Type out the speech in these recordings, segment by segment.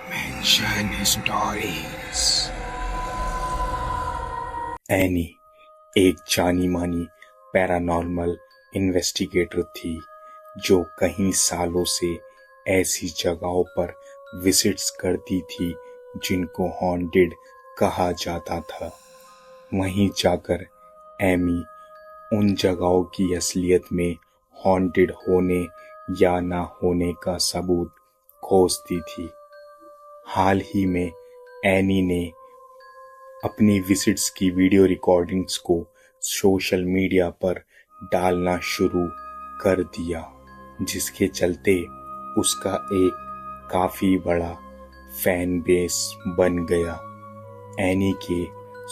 Mention stories. Any एक जानी मानी पैरानॉर्मल इन्वेस्टिगेटर थी जो कई सालों से ऐसी जगहों पर विजिट्स करती थी जिनको हॉन्टेड कहा जाता था। वहीं जाकर एमी उन जगहों की असलियत में हॉन्टेड होने या ना होने का सबूत खोजती थी। हाल ही में एनी ने अपनी विजिट्स की वीडियो रिकॉर्डिंग्स को सोशल मीडिया पर डालना शुरू कर दिया, जिसके चलते उसका एक काफी बड़ा फैन बेस बन गया। एनी के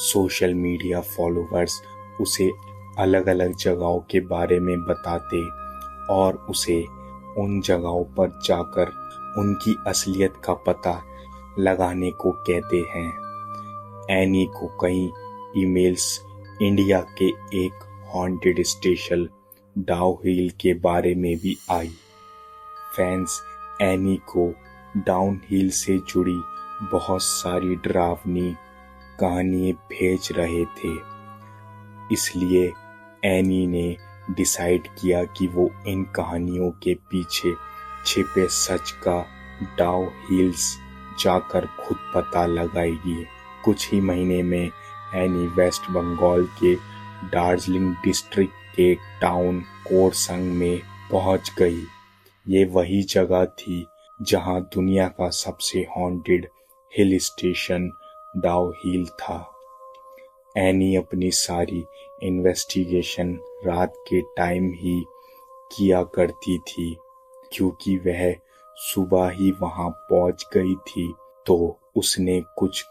सोशल मीडिया फॉलोअर्स उसे अलग अलग जगहों के बारे में बताते और उसे उन जगहों पर जाकर उनकी असलियत का पता लगाने को कहते हैं। एनी को कई ईमेल्स इंडिया के एक हॉन्टेड स्टेशन डाउ हिल के बारे में भी आई। फैंस एनी को डाउन हिल से जुड़ी बहुत सारी डरावनी कहानियां भेज रहे थे, इसलिए एनी ने डिसाइड किया कि वो इन कहानियों के पीछे छिपे सच का डाउ हिल्स जाकर खुद पता लगाएगी। कुछ ही महीने में एनी वेस्ट बंगाल के दार्जिलिंग डिस्ट्रिक्ट के टाउन कोरसंग में पहुंच गई। ये वही जगह थी जहां दुनिया का सबसे हॉन्टेड हिल स्टेशन डाउ हिल था। एनी अपनी सारी इन्वेस्टिगेशन रात के टाइम ही किया करती थी, क्योंकि वह सुबह ही वहां पहुंच गई थी। तो उसने कुछ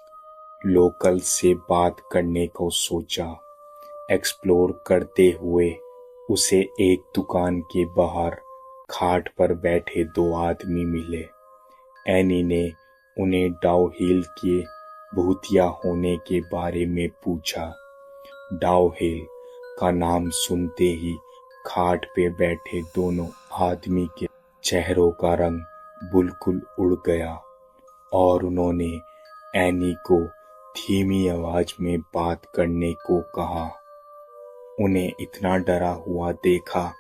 लोकल से बात करने को सोचा। एक्सप्लोर करते हुए उसे एक दुकान के बाहर खाट पर बैठे दो आदमी मिले। एनी ने उन्हें डाउ हिल के भूतिया होने के बारे में पूछा। डाउ हिल का नाम सुनते ही खाट पे बैठे दोनों आदमी के चेहरों का रंग बिल्कुल उड़ गया और उन्होंने एनी को धीमी आवाज में बात करने को कहा। उन्हें इतना डरा हुआ देखा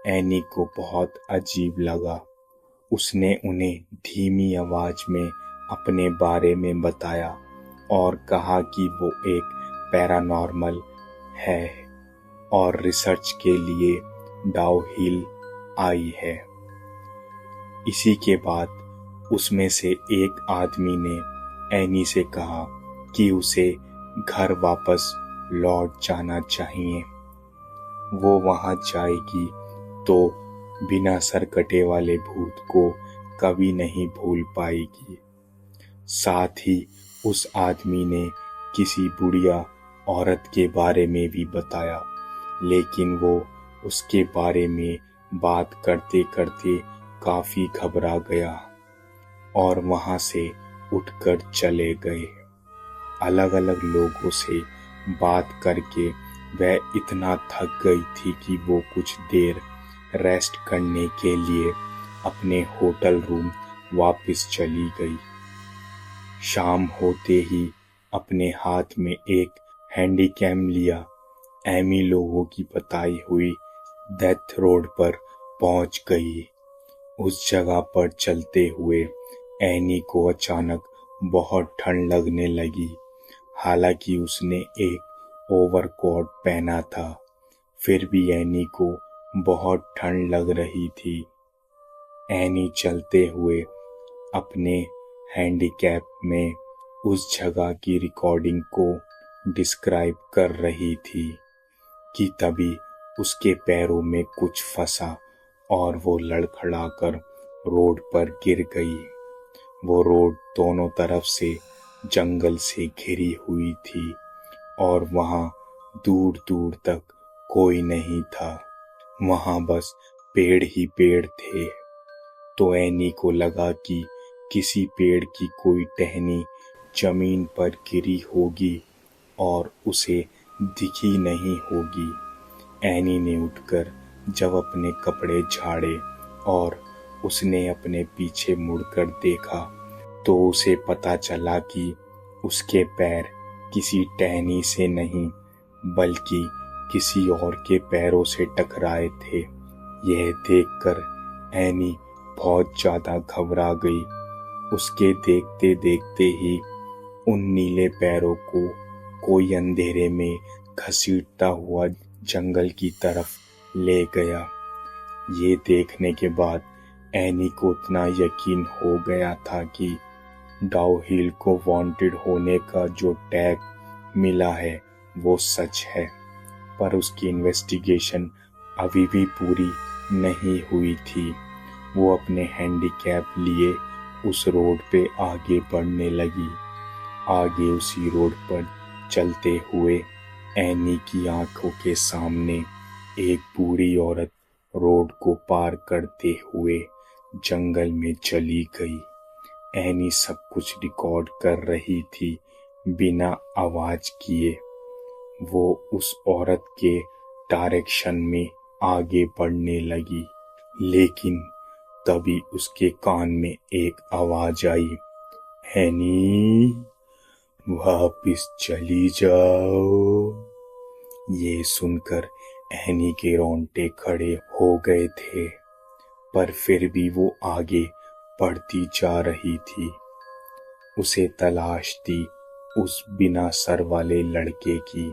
एनी को बहुत अजीब लगा। उसने उन्हें धीमी आवाज में अपने बारे में बताया और कहा कि वो एक पैरानॉर्मल है और रिसर्च के लिए डाउ हिल आई है। इसी के बाद उसमें से एक आदमी ने एनी से कहा कि उसे घर वापस लौट जाना चाहिए। वो वहां जाएगी तो बिना सर कटे वाले भूत को कभी नहीं भूल पाएगी। साथ ही उस आदमी ने किसी बुढ़िया औरत के बारे में भी बताया, लेकिन वो उसके बारे में बात करते करते काफी घबरा गया और वहां से उठकर चले गए। अलग अलग लोगों से बात करके वह इतना थक गई थी कि वो कुछ देर रेस्ट करने के लिए अपने होटल रूम वापस चली गई। शाम होते ही अपने हाथ में एक हैंडीकैम लिया एमी लोगों की बताई हुई डेथ रोड पर पहुंच गई। उस जगह पर चलते हुए एनी को अचानक बहुत ठंड लगने लगी। हालांकि उसने एक ओवरकोट पहना था, फिर भी एनी को बहुत ठंड लग रही थी। एनी चलते हुए अपने हैंडीकैप में उस जगह की रिकॉर्डिंग को डिस्क्राइब कर रही थी कि तभी उसके पैरों में कुछ फंसा और वो लड़खड़ाकर रोड पर गिर गई। वो रोड दोनों तरफ से जंगल से घिरी हुई थी और वहां दूर दूर तक कोई नहीं था। वहां बस पेड़ ही पेड़ थे। तो एनी को लगा कि किसी पेड़ की कोई टहनी जमीन पर गिरी होगी और उसे दिखी नहीं होगी। एनी ने उठकर जब अपने कपड़े झाड़े और उसने अपने पीछे मुड़कर देखा तो उसे पता चला कि उसके पैर किसी टहनी से नहीं बल्कि किसी और के पैरों से टकराए थे। यह देखकर एनी बहुत ज्यादा घबरा गई। उसके देखते देखते ही उन नीले पैरों को कोई अंधेरे में घसीटता हुआ जंगल की तरफ ले गया। ये देखने के बाद एनी को इतना यकीन हो गया था कि डाउहिल को वांटेड होने का जो टैग मिला है वो सच है, पर उसकी इन्वेस्टिगेशन अभी भी पूरी नहीं हुई थी। वो अपने हैंडीकैप लिए उस रोड पे आगे बढ़ने लगी। आगे उसी रोड पर चलते हुए एनी की आंखों के सामने एक बूढ़ी औरत रोड को पार करते हुए जंगल में चली गई। एनी सब कुछ रिकॉर्ड कर रही थी बिना आवाज किए। वो उस औरत के डायरेक्शन में आगे बढ़ने लगी, लेकिन तभी उसके कान में एक आवाज आई, एनी वापिस चली जाओ। ये सुनकर एनी के रोंगटे खड़े हो गए थे, पर फिर भी वो आगे बढ़ती जा रही थी। उसे तलाश थी उस बिना सर वाले लड़के की,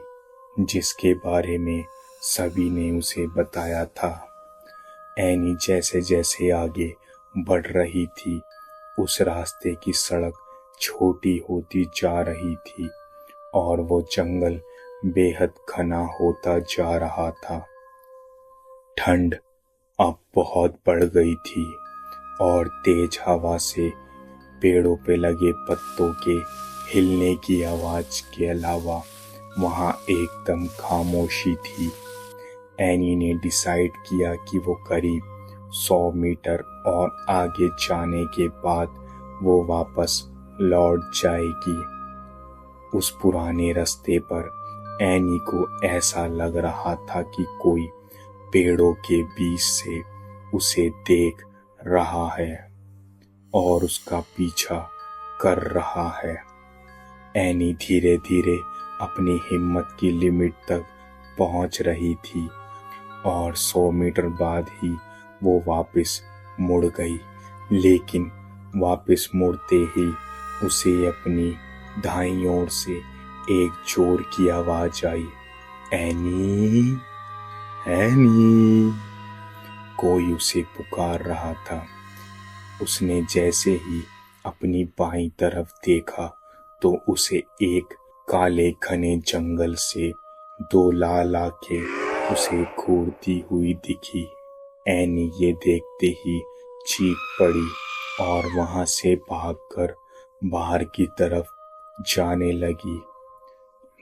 जिसके बारे में सभी ने उसे बताया था। एनी जैसे जैसे आगे बढ़ रही थी, उस रास्ते की सड़क छोटी होती जा रही थी और वो जंगल बेहद घना होता जा रहा था। ठंड अब बहुत बढ़ गई थी और तेज हवा से पेड़ों पे लगे पत्तों के हिलने की आवाज के अलावा वहां एकदम खामोशी थी। एनी ने डिसाइड किया कि वो करीब 100 मीटर और आगे जाने के बाद वो वापस लौट जाएगी। उस पुराने रास्ते पर एनी को ऐसा लग रहा था कि कोई पेड़ों के बीच से उसे देख रहा है और उसका पीछा कर रहा है। एनी धीरे धीरे अपनी हिम्मत की लिमिट तक पहुंच रही थी और 100 मीटर बाद ही वो वापस मुड़ गई, लेकिन वापस मुड़ते ही उसे अपनी दाईं ओर से एक जोर की आवाज आई, एनी एनी। कोई उसे पुकार रहा था। उसने जैसे ही अपनी बाईं तरफ देखा तो उसे एक काले घने जंगल से 2 लाल आंखें उसे घूरती हुई दिखी। एनी ये देखते ही चीख पड़ी और वहां से भागकर बाहर की तरफ जाने लगी।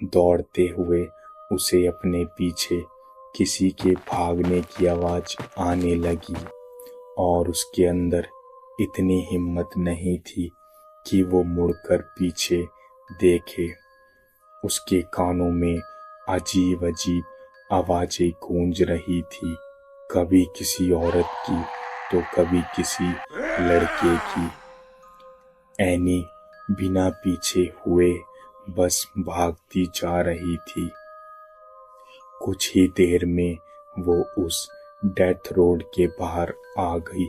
दौड़ते हुए उसे अपने पीछे किसी के भागने की आवाज आने लगी और उसके अंदर इतनी हिम्मत नहीं थी कि वो मुड़कर पीछे देखे। उसके कानों में अजीब अजीब आवाजें गूंज रही थी, कभी किसी औरत की तो कभी किसी लड़के की। एनी बिना पीछे हुए बस भागती जा रही थी। कुछ ही देर में वो उस डेथ रोड के बाहर आ गई।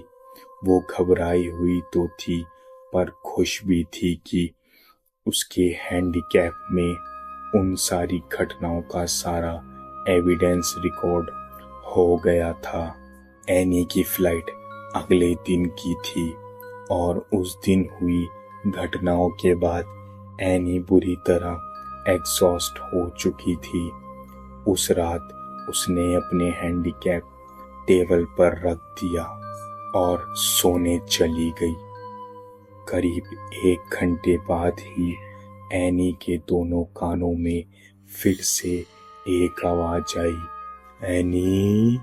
वो घबराई हुई तो थी पर खुश भी थी कि उसके हैंडीकैप में उन सारी घटनाओं का सारा एविडेंस रिकॉर्ड हो गया था। एनी की फ्लाइट अगले दिन की थी और उस दिन हुई घटनाओं के बाद एनी बुरी तरह एग्जॉस्ट हो चुकी थी। उस रात उसने अपने हैंडीकैप टेबल पर रख दिया और सोने चली गई। करीब 1 घंटे बाद ही एनी के दोनों कानों में फिर से एक आवाज आई, एनी,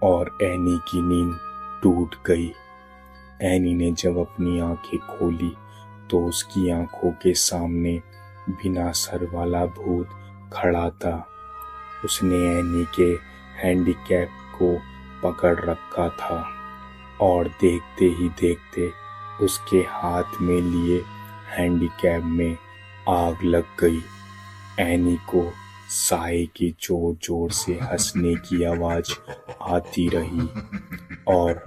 और एनी की नींद टूट गई। एनी ने जब अपनी आंखें खोली तो उसकी आंखों के सामने बिना सर वाला भूत खड़ा था। उसने एनी के हैंडीकैप को पकड़ रखा था और देखते ही देखते उसके हाथ में लिए हैंडीकैप में आग लग गई। एनी को साए की जोर जोर से हंसने की आवाज आती रही और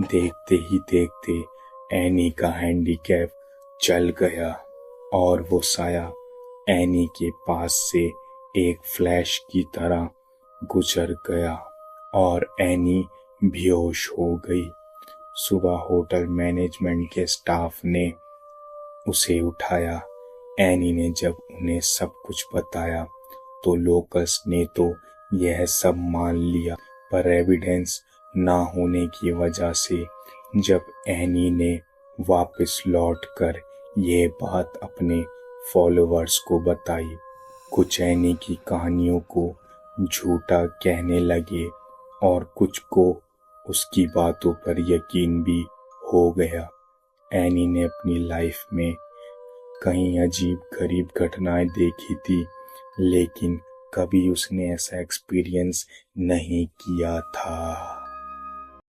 देखते ही देखते एनी का हैंडीकैप चल गया और वो साया एनी के पास से एक फ्लैश की तरह गुजर गया और एनी बेहोश हो गई। सुबह होटल मैनेजमेंट के स्टाफ ने उसे उठाया। एनी ने जब उन्हें सब कुछ बताया तो लोकल्स ने तो यह सब मान लिया, पर एविडेंस ना होने की वजह से जब एनी ने वापस लौटकर यह बात अपने फॉलोअर्स को बताई, कुछ एनी की कहानियों को झूठा कहने लगे और कुछ को उसकी बातों पर यकीन भी हो गया। एनी ने अपनी लाइफ में कई अजीब गरीब घटनाएं देखी थी, लेकिन कभी उसने ऐसा एक्सपीरियंस नहीं किया था।